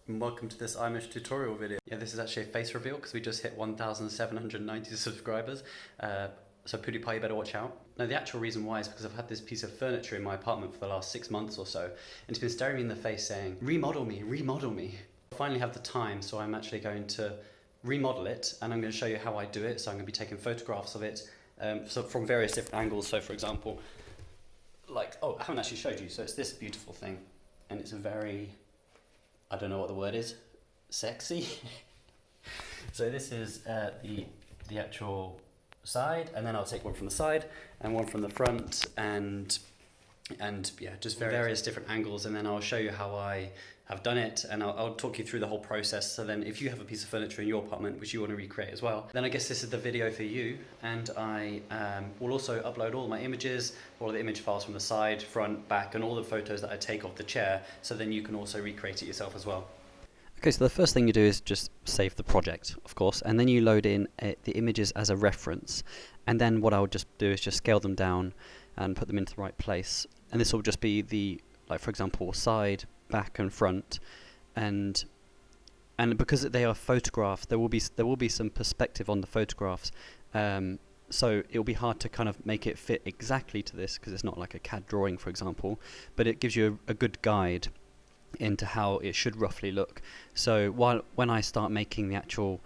and welcome to this iMeshh tutorial video. Yeah, this is actually a face reveal because we just hit 1,790 subscribers. So PewDiePie, you better watch out. Now the actual reason why is because I've had this piece of furniture in my apartment for the last 6 months or so, and it's been staring me in the face saying, remodel me, remodel me. I finally have the time, so I'm actually going to remodel it, and I'm going to show you how I do it. So I'm going to be taking photographs of it so from various different angles. So for example, like, oh, I haven't actually showed you. So it's this beautiful thing, and it's a very, I don't know what the word is, sexy. So this is the actual side, and then I'll take one from the side and one from the front, and yeah, just various different angles, and then I'll show you how I have done it, and I'll talk you through the whole process. So then if you have a piece of furniture in your apartment which you want to recreate as well, then I guess this is the video for you. And I will also upload all my images, all of the image files from the side, front, back, and all the photos that I take of the chair, so then you can also recreate it yourself as well. Okay, so the first thing you do is just save the project, of course, and then you load in the images as a reference. And then what I would just do is just scale them down and put them into the right place. And this will just be the, like, for example, side, back and front, and because they are photographs, there will be some perspective on the photographs, so it'll be hard to kind of make it fit exactly to this because it's not like a CAD drawing, for example, but it gives you a good guide into how it should roughly look. So when I start making the actual,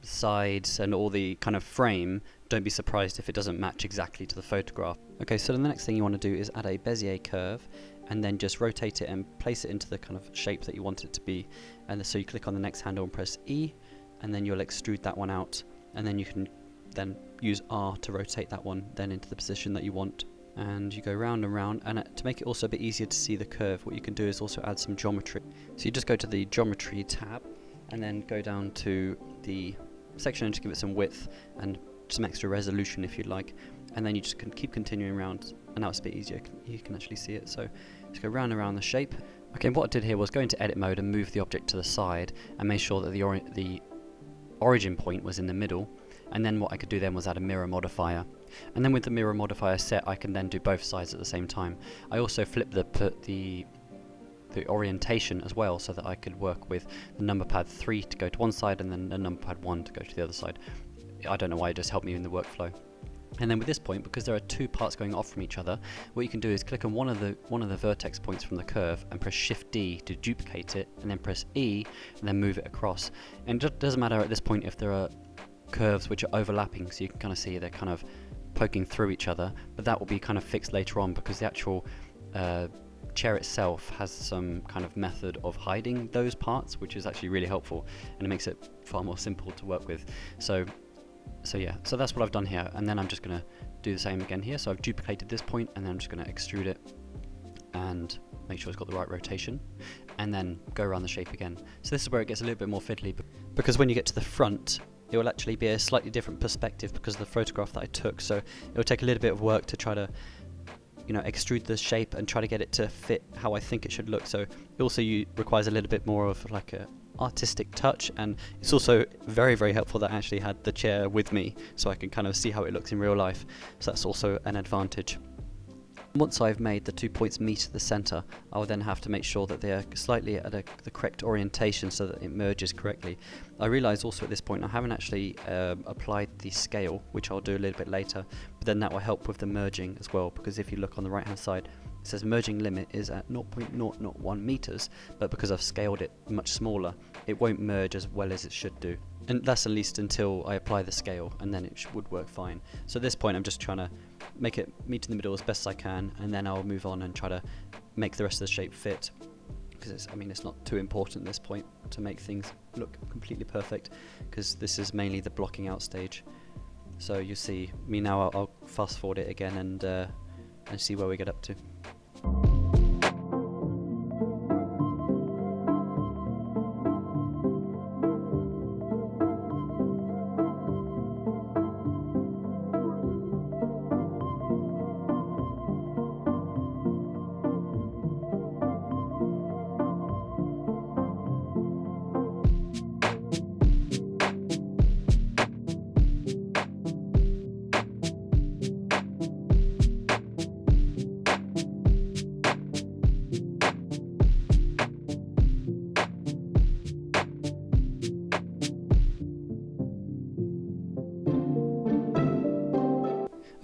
sides and all the kind of frame, don't be surprised if it doesn't match exactly to the photograph. Okay, so the next thing you want to do is add a bezier curve, and then just rotate it and place it into the kind of shape that you want it to be. And so you click on the next handle and press E, and then you'll extrude that one out, and then you can then use R to rotate that one then into the position that you want. And you go round and round, and to make it also a bit easier to see the curve, what you can do is also add some geometry. So you just go to the geometry tab and then go down to the section and just give it some width and some extra resolution if you'd like, and then you just can keep continuing around, and now it's a bit easier, you can actually see it. So just go round and around the shape. Okay, what I did here was go into edit mode and move the object to the side and make sure that the origin point was in the middle. And then what I could do then was add a mirror modifier. And then with the mirror modifier set, I can then do both sides at the same time. I also flipped the orientation as well, so that I could work with the number pad 3 to go to one side and then the number pad 1 to go to the other side. I don't know why, it just helped me in the workflow. And then with this point, because there are two parts going off from each other, what you can do is click on one of the vertex points from the curve and press Shift D to duplicate it, and then press E and then move it across. And it doesn't matter at this point if there are curves which are overlapping, so you can kind of see they're kind of poking through each other, but that will be kind of fixed later on because the actual chair itself has some kind of method of hiding those parts, which is actually really helpful, and it makes it far more simple to work with. So yeah, so that's what I've done here, and then I'm just going to do the same again here. So I've duplicated this point, and then I'm just going to extrude it and make sure it's got the right rotation, and then go around the shape again. So this is where it gets a little bit more fiddly, because when you get to the front, it will actually be a slightly different perspective because of the photograph that I took. So it will take a little bit of work to try to extrude the shape and try to get it to fit how I think it should look. So it also requires a little bit more of like a artistic touch, and it's also very, very helpful that I actually had the chair with me so I can kind of see how it looks in real life. So that's also an advantage. Once I've made the 2 points meet at the center, I'll then have to make sure that they are slightly at the correct orientation so that it merges correctly. I realise also at this point I haven't actually applied the scale, which I'll do a little bit later, but then that will help with the merging as well, because if you look on the right hand side, it says merging limit is at 0.001 meters, but because I've scaled it much smaller, it won't merge as well as it should do. And that's at least until I apply the scale, and then it would work fine. So at this point I'm just trying to make it meet in the middle as best as I can, and then I'll move on and try to make the rest of the shape fit, because it's not too important at this point to make things look completely perfect, because this is mainly the blocking out stage. So you see me now, I'll fast forward it again and see where we get up to.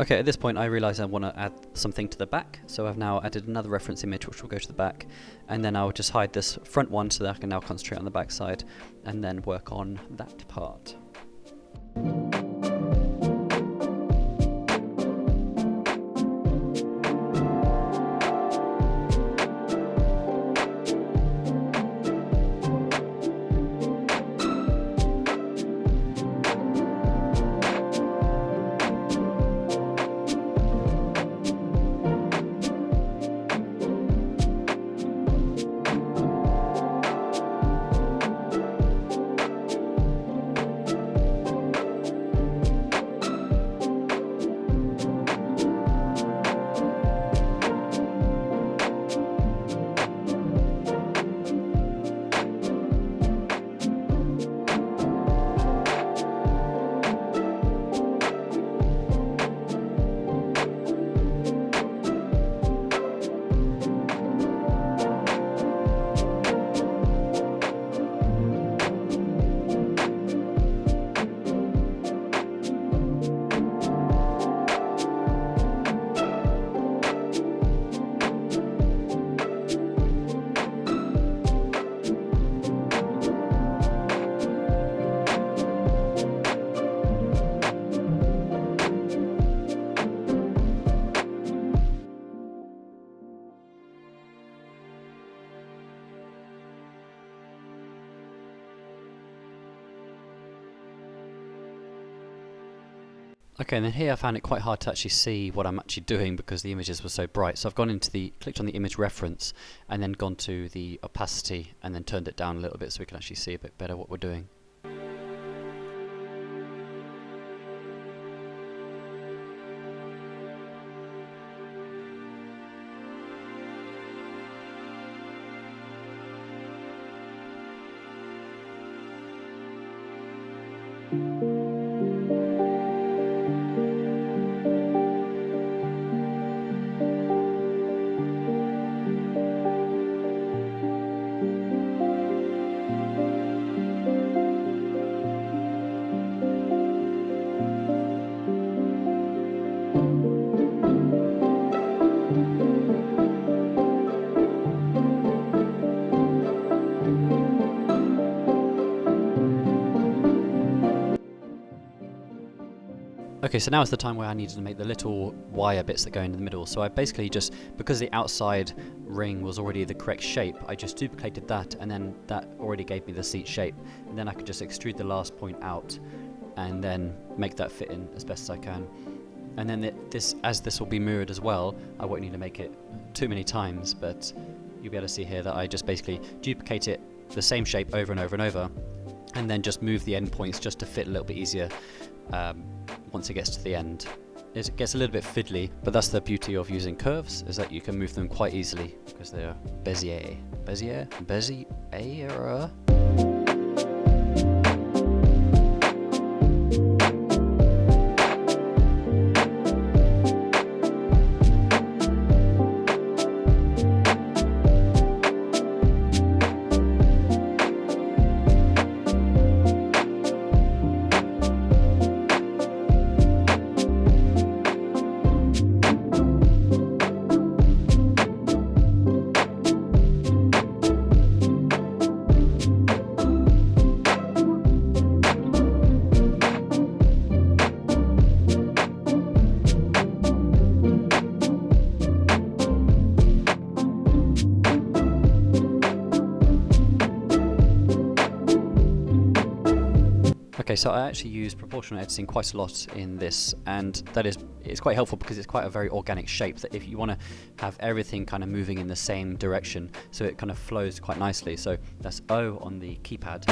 Okay, at this point I realise I want to add something to the back, so I've now added another reference image which will go to the back, and then I'll just hide this front one so that I can now concentrate on the back side and then work on that part. Okay, and then here I found it quite hard to actually see what I'm actually doing because the images were so bright. So I've gone into clicked on the image reference and then gone to the opacity and then turned it down a little bit so we can actually see a bit better what we're doing. Okay, so now is the time where I needed to make the little wire bits that go into the middle. So I basically just, because the outside ring was already the correct shape, I just duplicated that, and then that already gave me the seat shape. And then I could just extrude the last point out and then make that fit in as best as I can. And then as this will be mirrored as well, I won't need to make it too many times, but you'll be able to see here that I just basically duplicate it the same shape over and over and over, and then just move the endpoints just to fit a little bit easier once it gets to the end. It gets a little bit fiddly, but that's the beauty of using curves, is that you can move them quite easily because they're bezier. Okay, so I actually use proportional editing quite a lot in this, and it's quite helpful because it's quite a very organic shape that if you want to have everything kind of moving in the same direction, so it kind of flows quite nicely. So that's O on the keypad.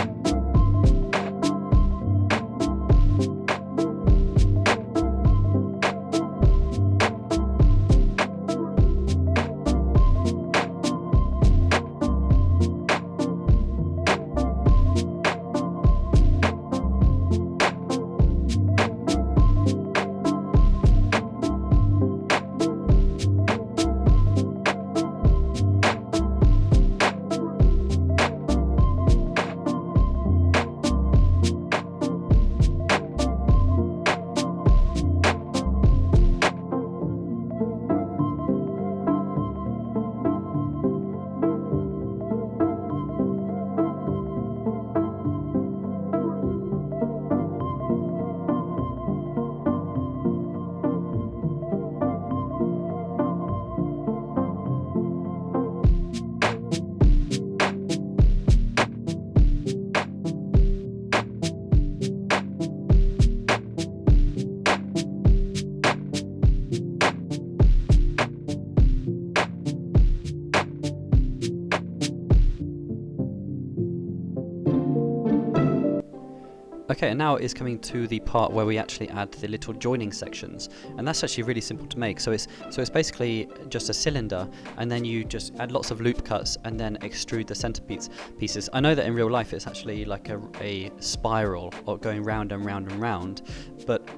Okay, and now it's coming to the part where we actually add the little joining sections, and that's actually really simple to make. So it's basically just a cylinder, and then you just add lots of loop cuts and then extrude the center pieces. I know that in real life it's actually like a spiral or going round and round and round, but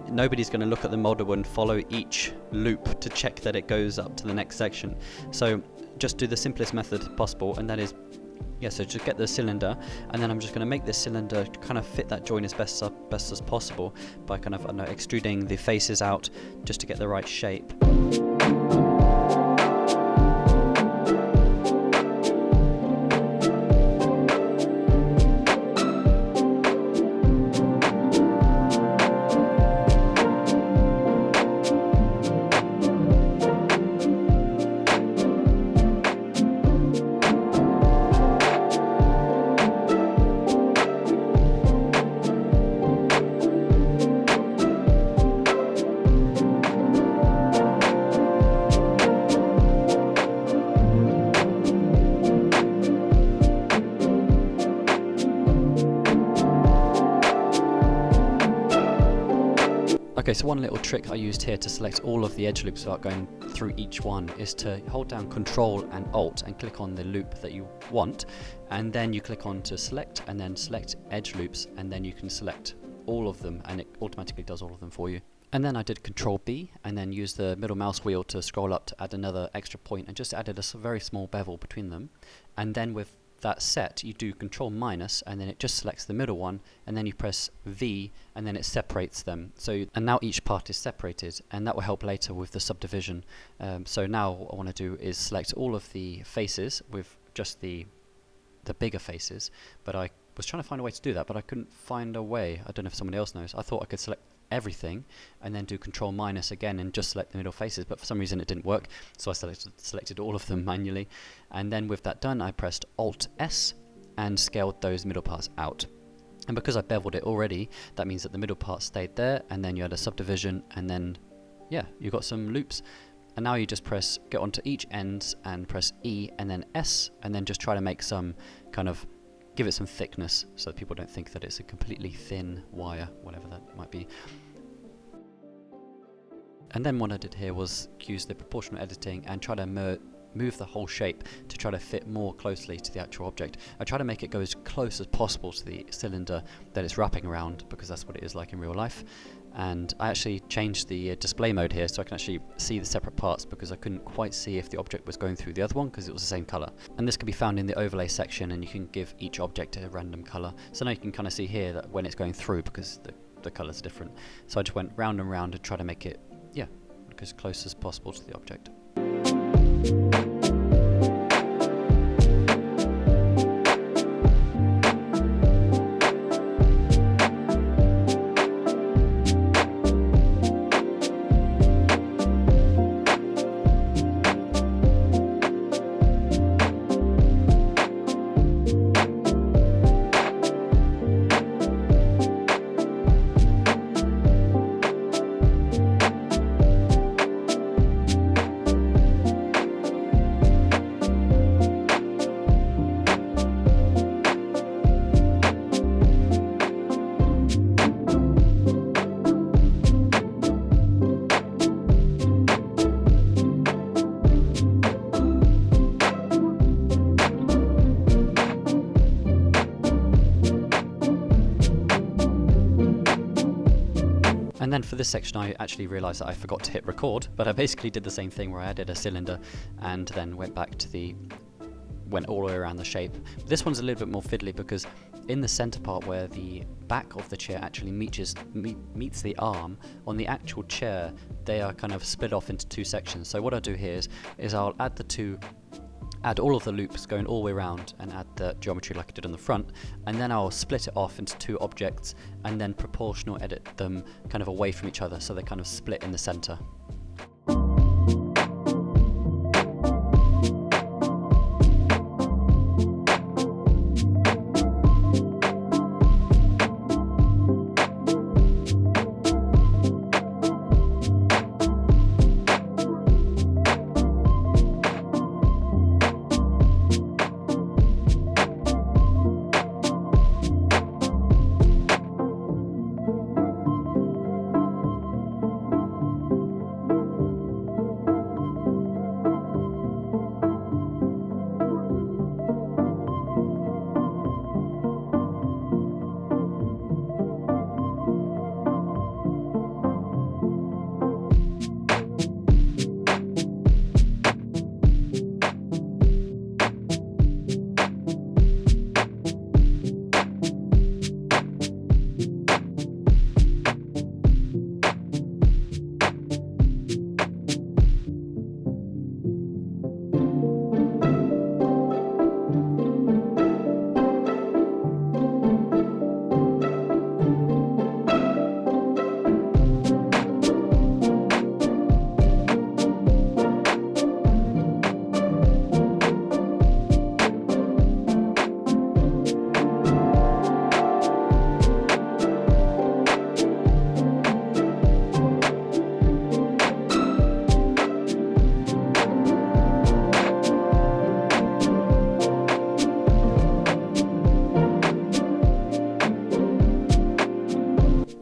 nobody's going to look at the model and follow each loop to check that it goes up to the next section. So just do the simplest method possible, and that is, so just get the cylinder, and then I'm just going to make this cylinder kind of fit that join as best as possible by kind of, extruding the faces out just to get the right shape. Okay, so one little trick I used here to select all of the edge loops without going through each one is to hold down Control and Alt and click on the loop that you want, and then you click on to select and then select edge loops, and then you can select all of them and it automatically does all of them for you. And then I did Control B and then used the middle mouse wheel to scroll up to add another extra point and just added a very small bevel between them. And then with that set, you do Control minus and then it just selects the middle one, and then you press V and then it separates them. And now each part is separated, and that will help later with the subdivision. So now what I want to do is select all of the faces with just the bigger faces, but I was trying to find a way to do that, but I couldn't find a way. I don't know if someone else knows. I thought I could select everything and then do Control minus again and just select the middle faces, but for some reason it didn't work, so I selected all of them manually, and then with that done I pressed Alt S and scaled those middle parts out. And because I beveled it already, that means that the middle part stayed there, and then you had a subdivision, and then you got some loops. And now you just get onto each end and press E and then S, and then just try to make some kind of, give it some thickness so that people don't think that it's a completely thin wire, whatever that might be. And then what I did here was use the proportional editing and try to move the whole shape to try to fit more closely to the actual object. I try to make it go as close as possible to the cylinder that it's wrapping around, because that's what it is like in real life. And I actually changed the display mode here so I can actually see the separate parts, because I couldn't quite see if the object was going through the other one because it was the same color. And this can be found in the overlay section, and you can give each object a random color. So now you can kind of see here that when it's going through, because the color's different. So I just went round and round and try to make it, look as close as possible to the object. And then for this section I actually realised that I forgot to hit record, but I basically did the same thing where I added a cylinder and then went all the way around the shape. This one's a little bit more fiddly because in the centre part where the back of the chair actually meets the arm, on the actual chair they are kind of split off into two sections. So what I'll do here is I'll add all of the loops going all the way around and add the geometry like I did on the front, and then I'll split it off into two objects and then proportional edit them kind of away from each other so they kind of split in the center.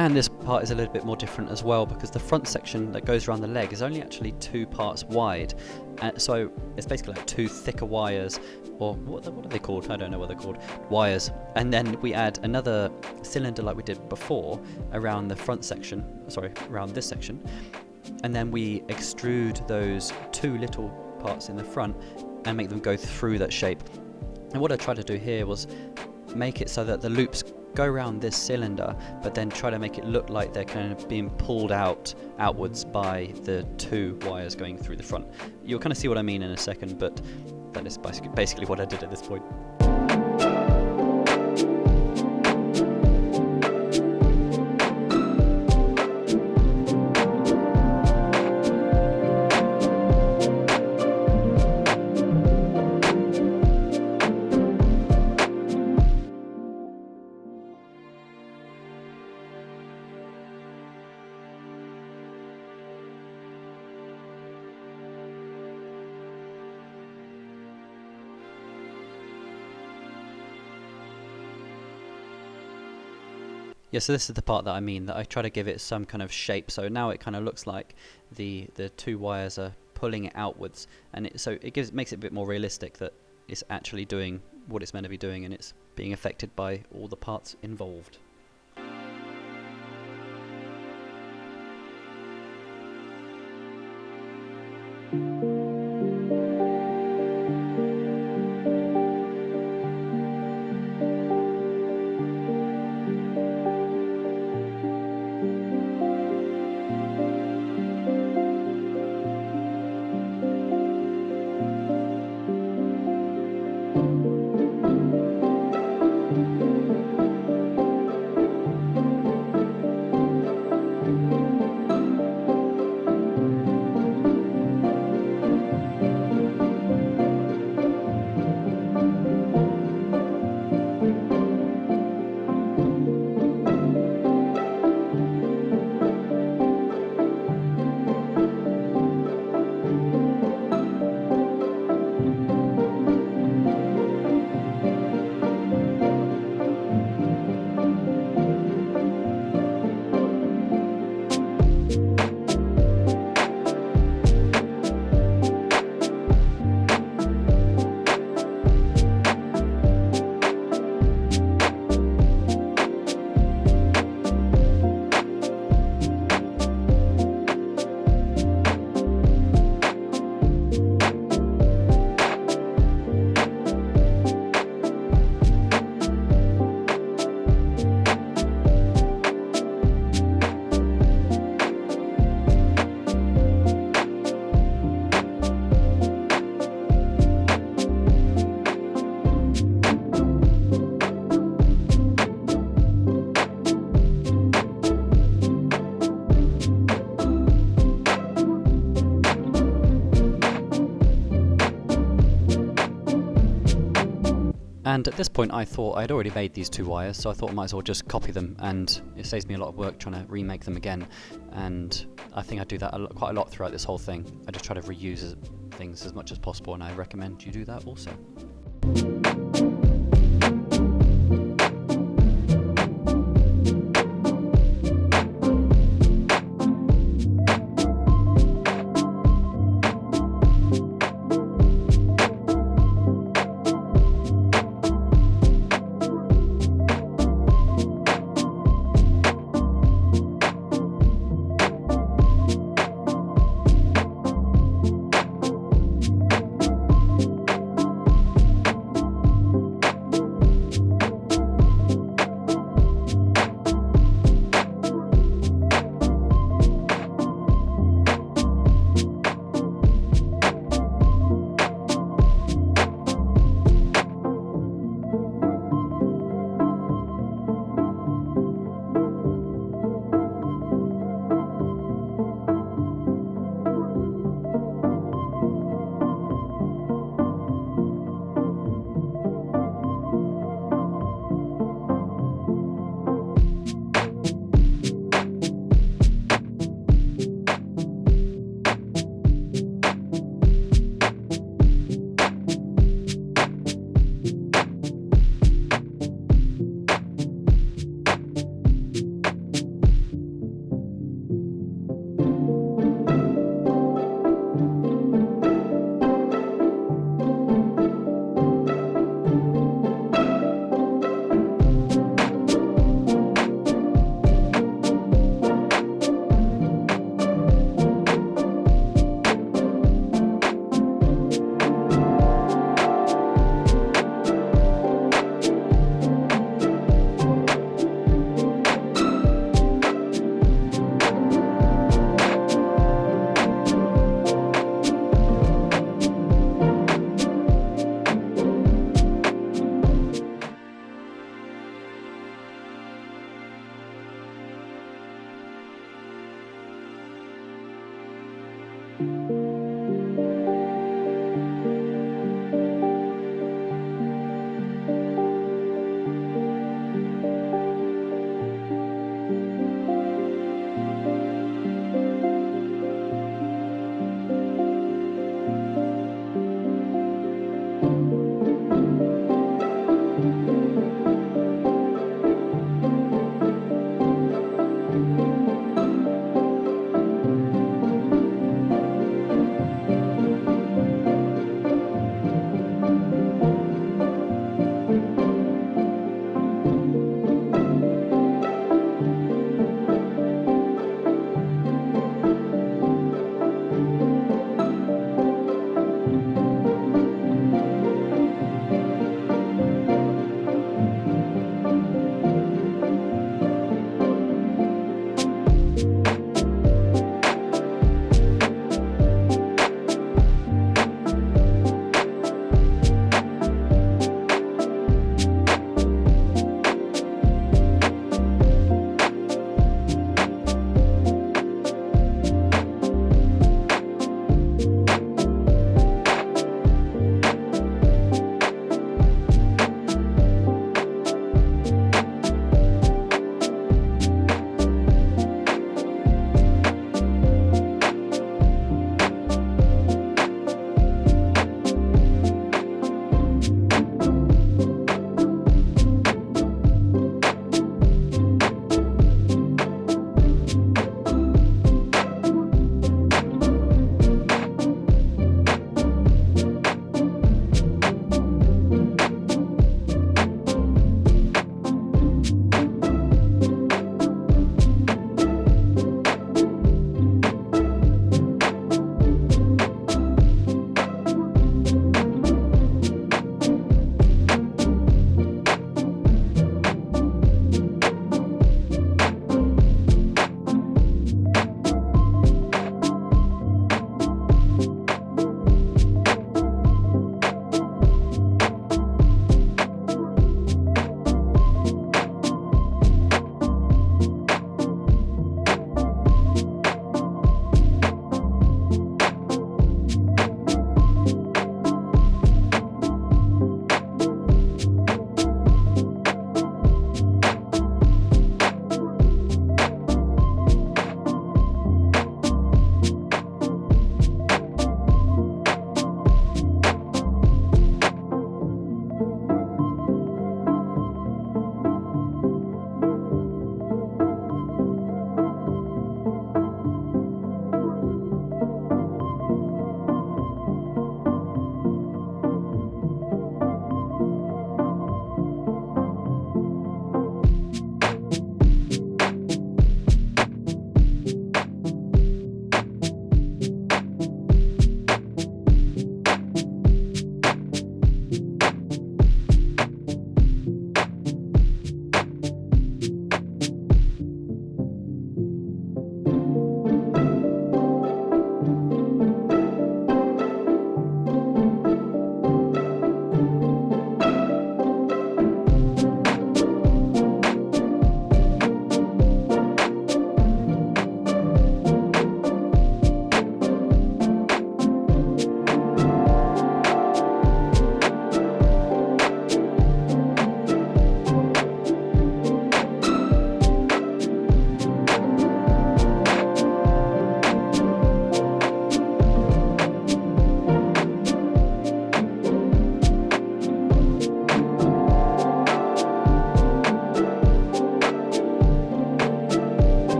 And this part is a little bit more different as well, because the front section that goes around the leg is only actually 2 parts wide. So it's basically like 2 thicker wires, or what are they called? I don't know what they're called. Wires. And then we add another cylinder like we did before around the front section, around this section. And then we extrude those 2 little parts in the front and make them go through that shape. And what I tried to do here was make it so that the loops go around this cylinder, but then try to make it look like they're kind of being pulled outwards by the 2 wires going through the front. You'll kind of see what I mean in a second, but that is basically what I did at this point. Yeah, so this is the part that I mean, that I try to give it some kind of shape. So now it kind of looks like the 2 wires are pulling it outwards, and it makes it a bit more realistic that it's actually doing what it's meant to be doing, and it's being affected by all the parts involved. And at this point I thought I'd already made these 2 wires, so I thought I might as well just copy them, and it saves me a lot of work trying to remake them again. And I think I do that quite a lot throughout this whole thing. I just try to reuse things as much as possible, and I recommend you do that also.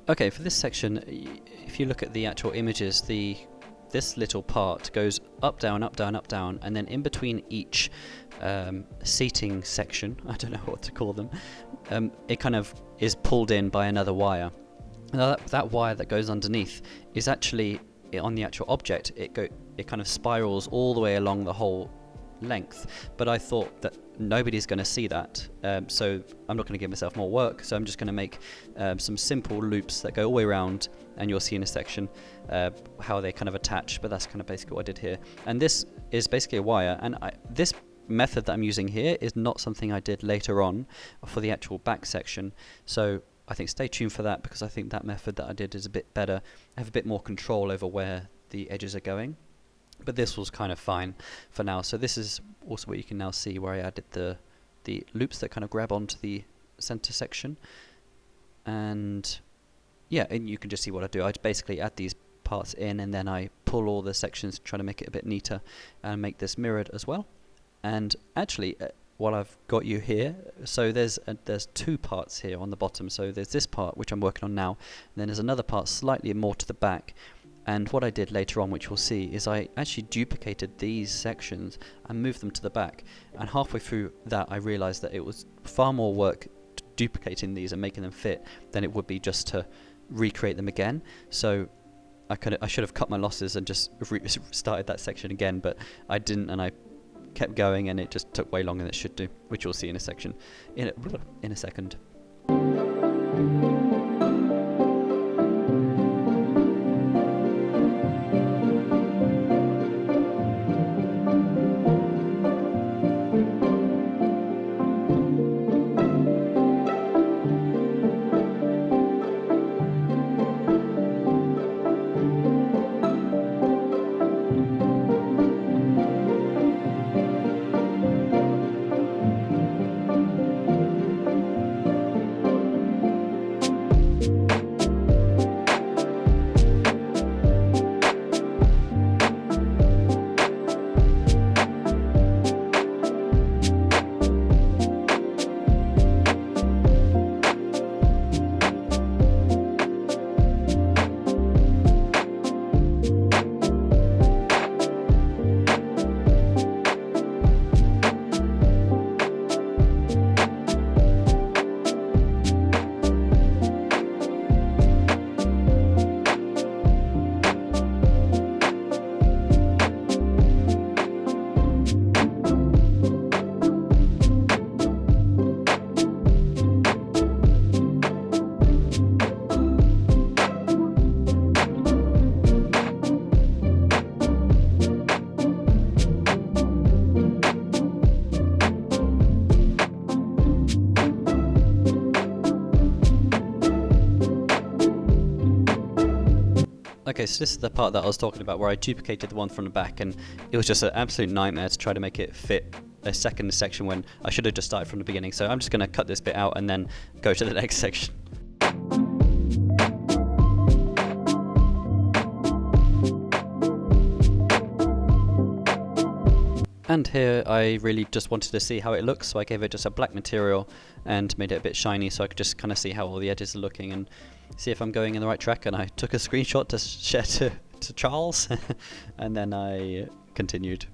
Okay, for this section, if you look at the actual images, this little part goes up, down, up, down, up, down, and then in between each seating section, I don't know what to call them, it kind of is pulled in by another wire. Now that wire that goes underneath is actually on the actual object. It kind of spirals all the way along the whole length, but I thought that nobody's going to see that, so I'm not going to give myself more work, so I'm just going to make some simple loops that go all the way around, and you'll see in a section how they kind of attach, but that's kind of basically what I did here. And this is basically a wire, and this method that I'm using here is not something I did later on for the actual back section, so I think stay tuned for that, because I think that method that I did is a bit better. I have a bit more control over where the edges are going. But this was kind of fine for now. So this is also what you can now see, where I added the loops that kind of grab onto the center section. And yeah, and you can just see what I do. I basically add these parts in, and then I pull all the sections, trying to make it a bit neater and make this mirrored as well. And actually, while I've got you here, so there's two parts here on the bottom. So there's this part, which I'm working on now, and then there's another part slightly more to the back. And what I did later on, which we'll see, is I actually duplicated these sections and moved them to the back. And halfway through that, I realized that it was far more work duplicating these and making them fit than it would be just to recreate them again. So I should have cut my losses and just started that section again, but I didn't, and I kept going, and it just took way longer than it should do, which you'll see in a second. Okay, so this is the part that I was talking about, where I duplicated the one from the back, and it was just an absolute nightmare to try to make it fit a second section when I should have just started from the beginning. So I'm just going to cut this bit out and then go to the next section. And here I really just wanted to see how it looks, so I gave it just a black material and made it a bit shiny, so I could just kind of see how all the edges are looking and see if I'm going in the right track. And I took a screenshot to share to Charles and then I continued.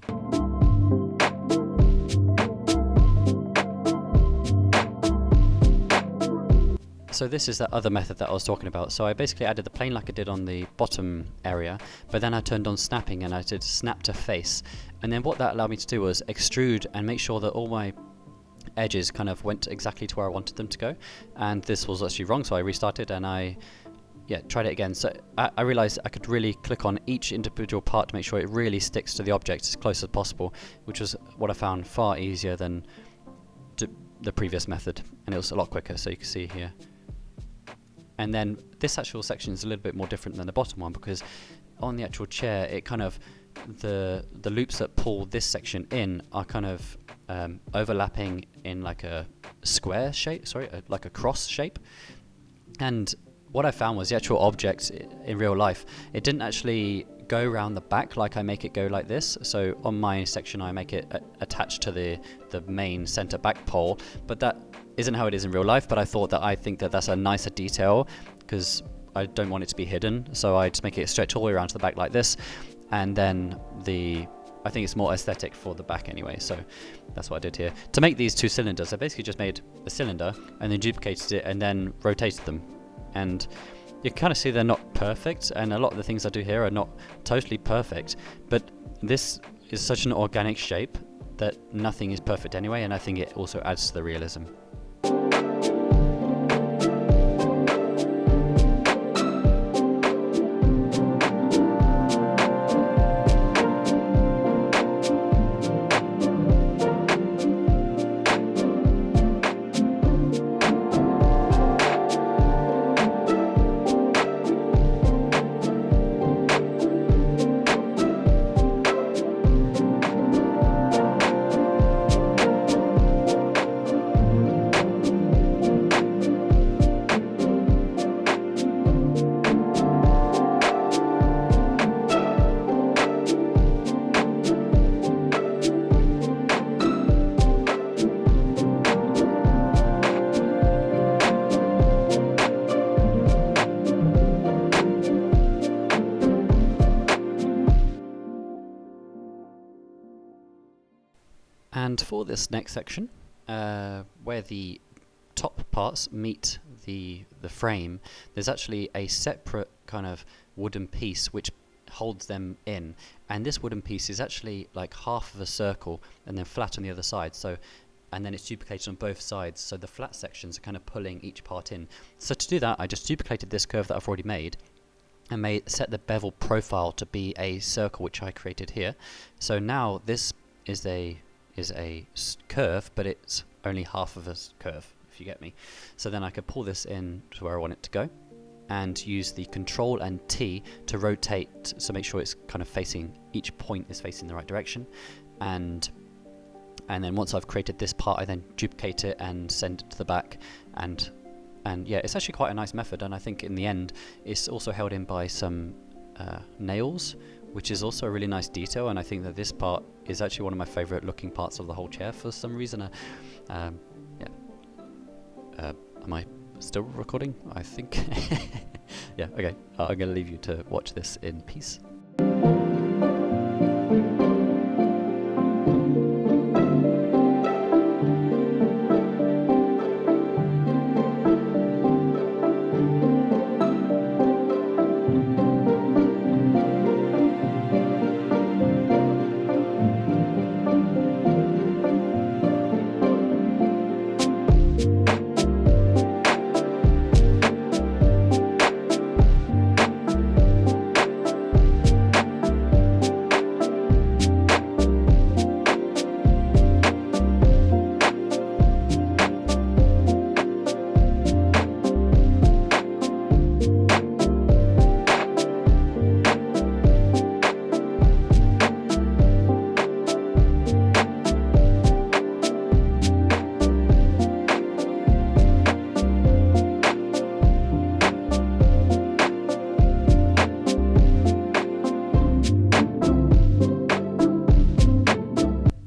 So this is that other method that I was talking about. So I basically added the plane like I did on the bottom area, but then I turned on snapping and I did snap to face. And then what that allowed me to do was extrude and make sure that all my edges kind of went exactly to where I wanted them to go. And this was actually wrong, so I restarted and I tried it again. So I realized I could really click on each individual part to make sure it really sticks to the object as close as possible, which was what I found far easier than the previous method, and it was a lot quicker, so you can see here. And then this actual section is a little bit more different than the bottom one, because on the actual chair, it kind of, the loops that pull this section in are kind of overlapping in like a square shape, like a cross shape. And what I found was the actual object in real life, it didn't actually go around the back like I make it go like this. So on my section I make it attached to the main center back pole, but that isn't how it is in real life. But I think that that's a nicer detail, because I don't want it to be hidden, so I just make it stretch all the way around to the back like this, and then I think it's more aesthetic for the back anyway, so that's what I did here. To make these two cylinders, I basically just made a cylinder and then duplicated it and then rotated them. And you can kind of see they're not perfect, and a lot of the things I do here are not totally perfect, but this is such an organic shape that nothing is perfect anyway, and I think it also adds to the realism. And for this next section, where the top parts meet the frame, there's actually a separate kind of wooden piece which holds them in, and this wooden piece is actually like half of a circle and then flat on the other side, so, and then it's duplicated on both sides, so the flat sections are kind of pulling each part in. So to do that, I just duplicated this curve that I've already made and set the bevel profile to be a circle which I created here. So now this is a curve, but it's only half of a curve, if you get me. So then I could pull this in to where I want it to go and use the Control and T to rotate, so make sure it's kind of facing, each point is facing the right direction, and then once I've created this part, I then duplicate it and send it to the back, and yeah, it's actually quite a nice method, and I think in the end it's also held in by some nails, which is also a really nice detail, and I think that this part is actually one of my favorite looking parts of the whole chair for some reason. Am I still recording? I think. Yeah, okay. I'm going to leave you to watch this in peace.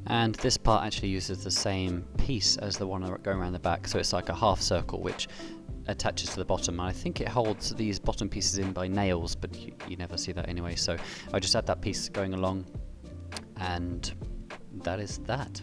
And this part actually uses the same piece as the one going around the back, so it's like a half circle which attaches to the bottom, and I think it holds these bottom pieces in by nails, but you never see that anyway, so I just add that piece going along, and that is that.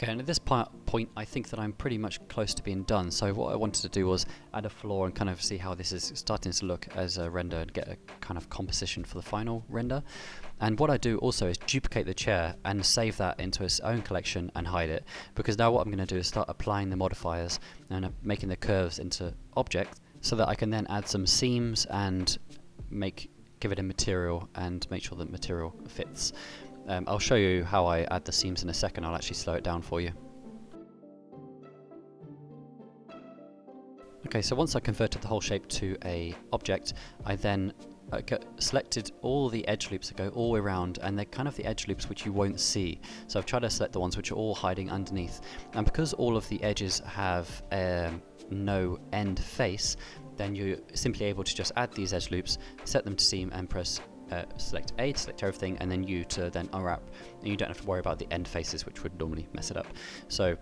Okay, and at this point I think that I'm pretty much close to being done, so what I wanted to do was add a floor and kind of see how this is starting to look as a render and get a kind of composition for the final render. And what I do also is duplicate the chair and save that into its own collection and hide it, because now what I'm going to do is start applying the modifiers and making the curves into objects so that I can then add some seams and give it a material and make sure that material fits. I'll show you how I add the seams in a second. I'll actually slow it down for you. Okay, so once I converted the whole shape to a object, I then selected all the edge loops that go all the way around, and they're kind of the edge loops which you won't see. So I've tried to select the ones which are all hiding underneath. And because all of the edges have no end face, then you're simply able to just add these edge loops, set them to seam, and press select A to select everything, and then U to then unwrap, and you don't have to worry about the end faces which would normally mess it up. So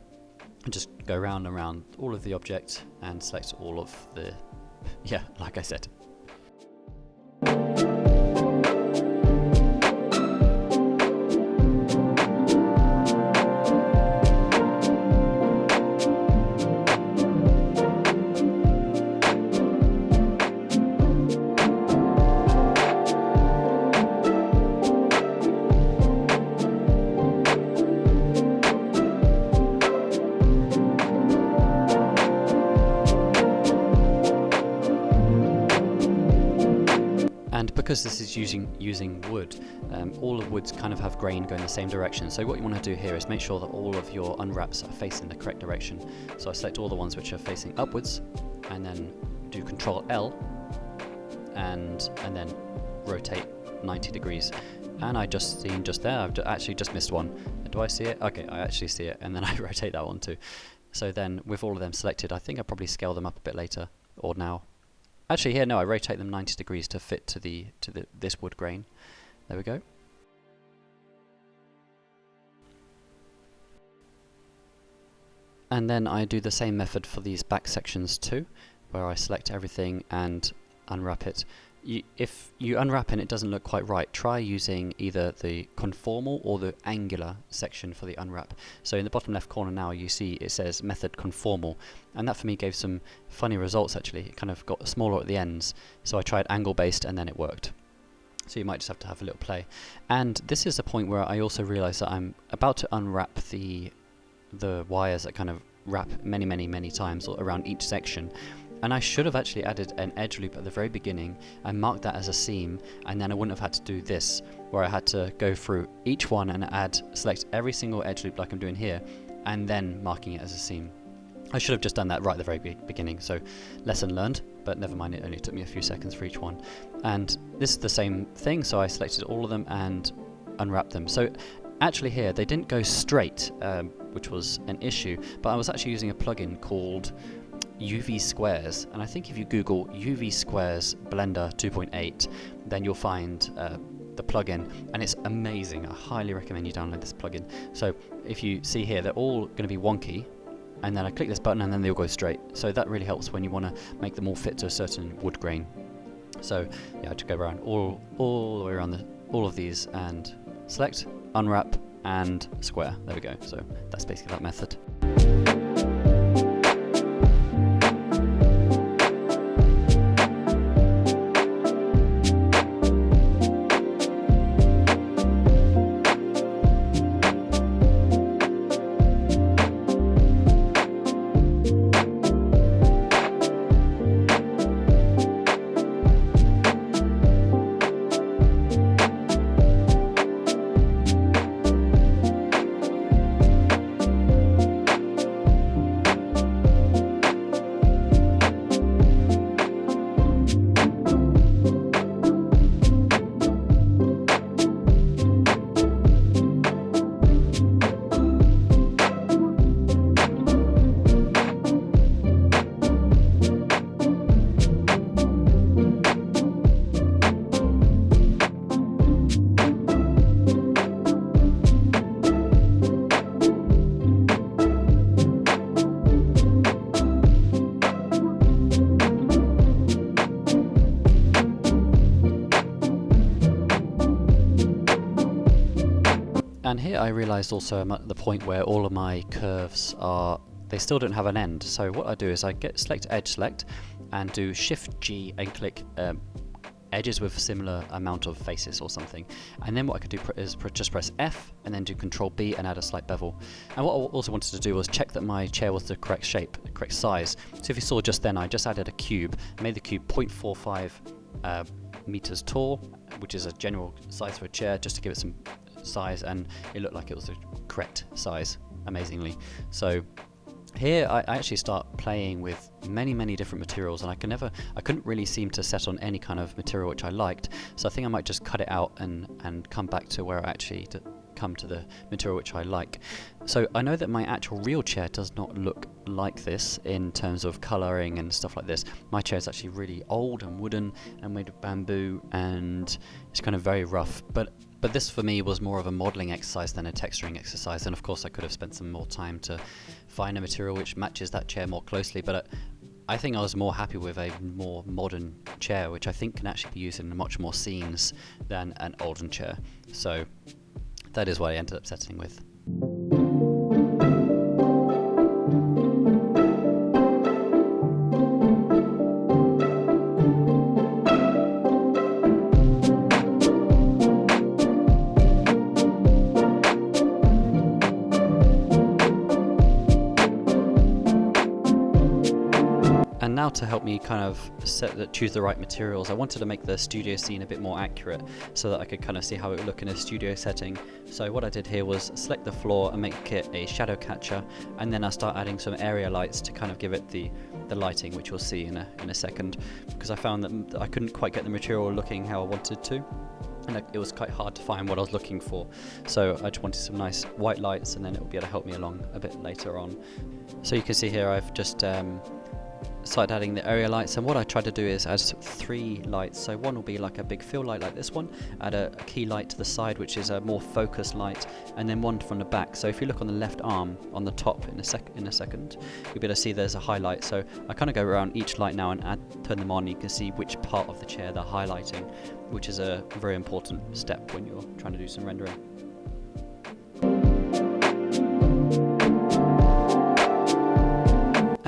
just go round and round all of the object and select all of the, yeah, like I said. And because this is using wood, all of woods kind of have grain going the same direction. So what you want to do here is make sure that all of your unwraps are facing the correct direction. So I select all the ones which are facing upwards, and then do Control L, and then rotate 90 degrees. And I just there, I've actually just missed one. Do I see it? Okay, I actually see it, and then I rotate that one too. So then with all of them selected, I think I'll probably scale them up a bit later, or now. Actually here, no, I rotate them 90 degrees to fit to this wood grain. There we go. And then I do the same method for these back sections too, where I select everything and unwrap it. If you unwrap and it doesn't look quite right, try using either the conformal or the angular section for the unwrap. So in the bottom left corner now you see it says method conformal, and that for me gave some funny results actually. It kind of got smaller at the ends, so I tried angle based and then it worked. So you might just have to have a little play. And this is the point where I also realize that I'm about to unwrap the wires that kind of wrap many times around each section. And I should have actually added an edge loop at the very beginning and marked that as a seam, and then I wouldn't have had to do this, where I had to go through each one and select every single edge loop like I'm doing here, and then marking it as a seam. I should have just done that right at the very beginning, so lesson learned, but never mind, it only took me a few seconds for each one. And this is the same thing, so I selected all of them and unwrapped them. So actually here, they didn't go straight, which was an issue, but I was actually using a plugin called UV Squares, and I think if you Google UV Squares Blender 2.8, then you'll find the plugin, and it's amazing. I highly recommend you download this plugin. So if you see here, they're all going to be wonky, and then I click this button and then they'll go straight. So that really helps when you want to make them all fit to a certain wood grain. So yeah, I just go around all the way around all of these and select, unwrap, and square. There we go. So that's basically that method. And here I realized also I'm at the point where all of my curves they still don't have an end. So what I do is I select edge select and do Shift G and click edges with a similar amount of faces or something. And then what I could do is just press F and then do Control B and add a slight bevel. And what I also wanted to do was check that my chair was the correct shape, the correct size. So if you saw just then, I just added a cube, made the cube 0.45 meters tall, which is a general size for a chair, just to give it some size, and it looked like it was the correct size, amazingly. So here I actually start playing with many different materials, and I couldn't really seem to set on any kind of material which I liked, so I think I might just cut it out and come back to where I actually come to the material which I like. So I know that my actual real chair does not look like this in terms of colouring and stuff like this. My chair is actually really old and wooden and made of bamboo, and it's kind of very rough, but this for me was more of a modelling exercise than a texturing exercise, and of course I could have spent some more time to find a material which matches that chair more closely, but I think I was more happy with a more modern chair, which I think can actually be used in much more scenes than an olden chair. So that is what I ended up settling with. And now to help me kind of choose the right materials, I wanted to make the studio scene a bit more accurate so that I could kind of see how it would look in a studio setting. So what I did here was select the floor and make it a shadow catcher, and then I start adding some area lights to kind of give it the lighting, which we'll see in a second, because I found that I couldn't quite get the material looking how I wanted to, and it was quite hard to find what I was looking for. So I just wanted some nice white lights, and then it will be able to help me along a bit later on. So you can see here I've just started adding the area lights, and what I tried to do is add 3 lights. So one will be like a big fill light like this one, add a key light to the side which is a more focused light, and then one from the back. So if you look on the left arm on the top in a second, you'll be able to see there's a highlight. So I kind of go around each light now and turn them on. You can see which part of the chair they're highlighting, which is a very important step when you're trying to do some rendering.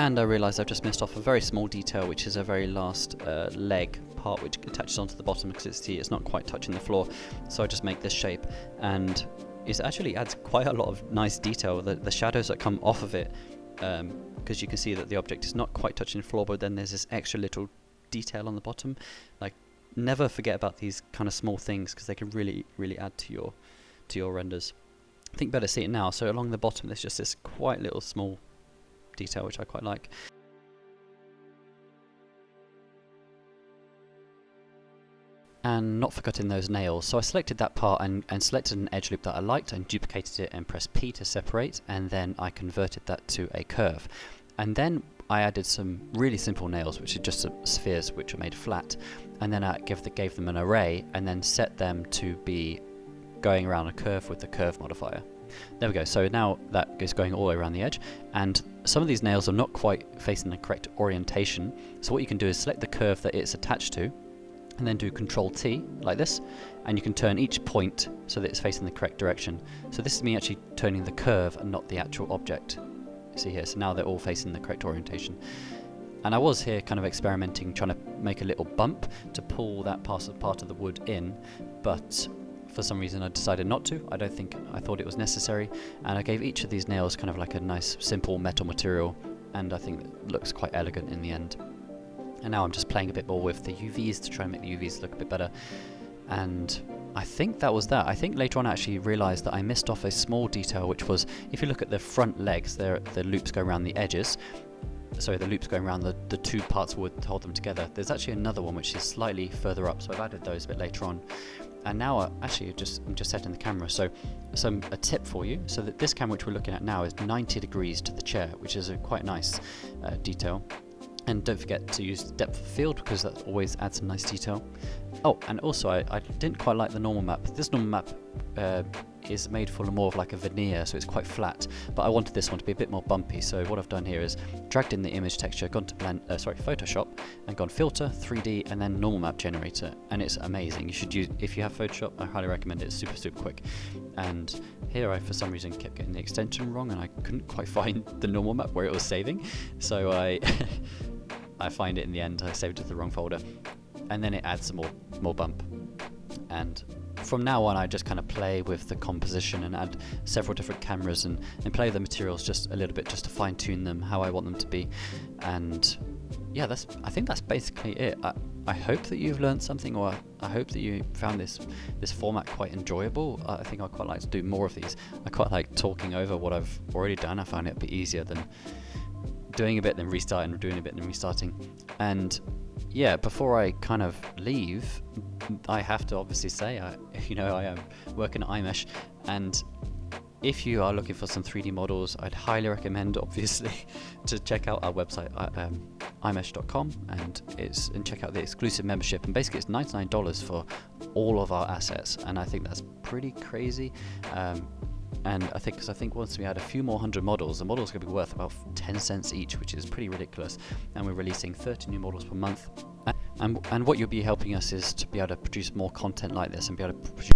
And I realised I've just missed off a very small detail, which is a very last leg part which attaches onto the bottom, because it's not quite touching the floor. So I just make this shape, and it actually adds quite a lot of nice detail. The shadows that come off of it, because you can see that the object is not quite touching the floor, but then there's this extra little detail on the bottom. Like, never forget about these kind of small things, because they can really add to your renders. I think better see it now. So along the bottom there's just this quite little small detail which I quite like. And not forgetting those nails, so I selected that part and selected an edge loop that I liked and duplicated it and pressed P to separate, and then I converted that to a curve. And then I added some really simple nails, which are just spheres which are made flat, and then I gave them an array and then set them to be going around a curve with the curve modifier. There we go. So now that is going all the way around the edge, and some of these nails are not quite facing the correct orientation. So what you can do is select the curve that it's attached to, and then do Control T like this, and you can turn each point so that it's facing the correct direction. So this is me actually turning the curve and not the actual object. See here, so now they're all facing the correct orientation. And I was here kind of experimenting, trying to make a little bump to pull that part of the wood in, but for some reason I decided not to. I thought it was necessary, and I gave each of these nails kind of like a nice simple metal material, and I think it looks quite elegant in the end. And now I'm just playing a bit more with the UVs to try and make the UVs look a bit better. And I think that was that. I think later on I actually realised that I missed off a small detail, which was, if you look at the front legs, the loops go around the edges. Sorry, the loops going around the 2 parts of wood to hold them together. There's actually another one which is slightly further up, so I've added those a bit later on. And now I'm just setting the camera. So a tip for you, so that this camera which we're looking at now is 90 degrees to the chair, which is a quite nice detail. And don't forget to use depth of field, because that always adds some nice detail. Oh, and also I didn't quite like the normal map. This normal map is made full of more of like a veneer, so it's quite flat, but I wanted this one to be a bit more bumpy. So what I've done here is dragged in the image texture, gone to Photoshop, and gone filter, 3D, and then normal map generator, and it's amazing. You should use, if you have Photoshop, I highly recommend it. It's super quick. And here I for some reason kept getting the extension wrong, and I couldn't quite find the normal map where it was saving, so I I find it in the end. I saved it to the wrong folder, and then it adds some more bump. And from now on, I just kind of play with the composition and add several different cameras and play the materials just a little bit, just to fine tune them how I want them to be. And yeah, I think that's basically it. I hope that you've learned something, or I hope that you found this format quite enjoyable. I think I'd quite like to do more of these. I quite like talking over what I've already done. I find it a bit easier than doing a bit, then restarting, or doing a bit, then restarting. And yeah, before I kind of leave, I have to obviously say, I am working at iMeshh, and if you are looking for some 3D models, I'd highly recommend, obviously, to check out our website, iMeshh.com, and check out the exclusive membership. And basically, it's $99 for all of our assets, and I think that's pretty crazy. And I think once we add a few more hundred models, the models are going to be worth about 10 cents each, which is pretty ridiculous. And we're releasing 30 new models per month. And what you'll be helping us is to be able to produce more content like this and be able to produce